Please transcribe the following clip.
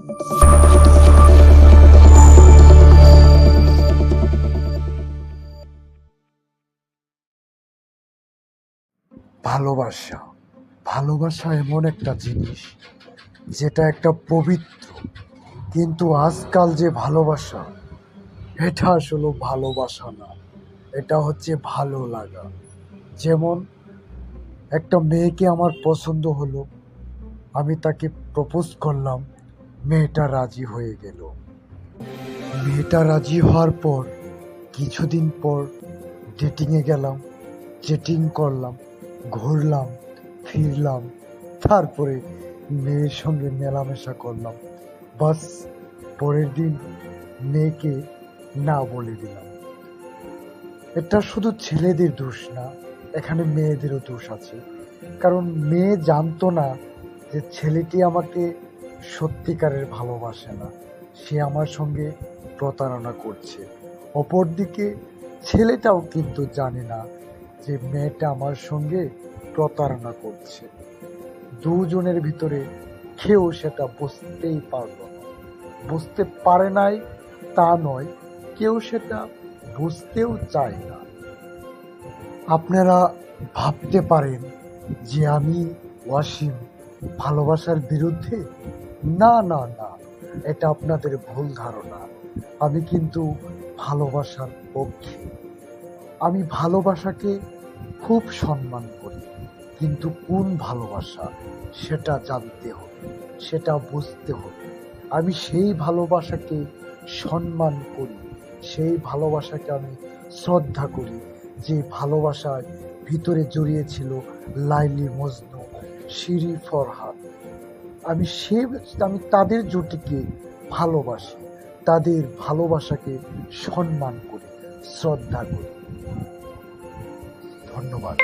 ভালোবাসা ভালোবাসা এমন একটা জিনিস যেটা একটা পবিত্র, কিন্তু আজকাল যে ভালোবাসা, এটা আসলে ভালোবাসা না, এটা হচ্ছে ভালো লাগা। যেমন একটা মেয়েকে আমার পছন্দ হলো, আমি তাকে প্রপোজ করলাম, মেয়েটা রাজি হয়ে গেল। মেয়েটা রাজি হওয়ার পর কিছুদিন পর ডেটিংয়ে গেলাম, চেটিং করলাম, ঘুরলাম, ফিরলাম, তারপরে মেয়ের সঙ্গে মেলামেশা করলাম, বাস পরের দিন মেয়েকে না বলে দিলাম। এটা শুধু ছেলেদের দোষ না, এখানে মেয়েদেরও দোষ আছে। কারণ মেয়ে জানতো না যে ছেলেটি আমাকে সত্যিকারের ভালোবাসে না, সে আমার সঙ্গে প্রতারণা করছে। অপরদিকে ছেলেটাও কিন্তু জানে না যে মেয়েটা আমার সঙ্গে প্রতারণা করছে। দুজনের ভিতরে কেউ সেটা বুঝতেই পারল না। বুঝতে পারে নাই তা নয়, কেউ সেটা বুঝতেও চায় না। আপনারা ভাবতে পারেন যে আমি ওয়াসিম ভালোবাসার বিরুদ্ধে। না না না, এটা আপনাদের ভুল ধারণা। আমি কিন্তু ভালোবাসার পক্ষে। আমি ভালোবাসাকে খুব সম্মান করি, কিন্তু কোন ভালোবাসা সেটা জানতে হবে, সেটা বুঝতে হবে। আমি সেই ভালোবাসাকে সম্মান করি, সেই ভালোবাসাকে আমি শ্রদ্ধা করি, যে ভালোবাসার ভিতরে জড়িয়েছিল লাইলি মজনু, শিরি ফরহাদ। আমি তাদের জুটিকে ভালোবাসি, তাদের ভালোবাসাকে সম্মান করি, শ্রদ্ধা করি। ধন্যবাদ।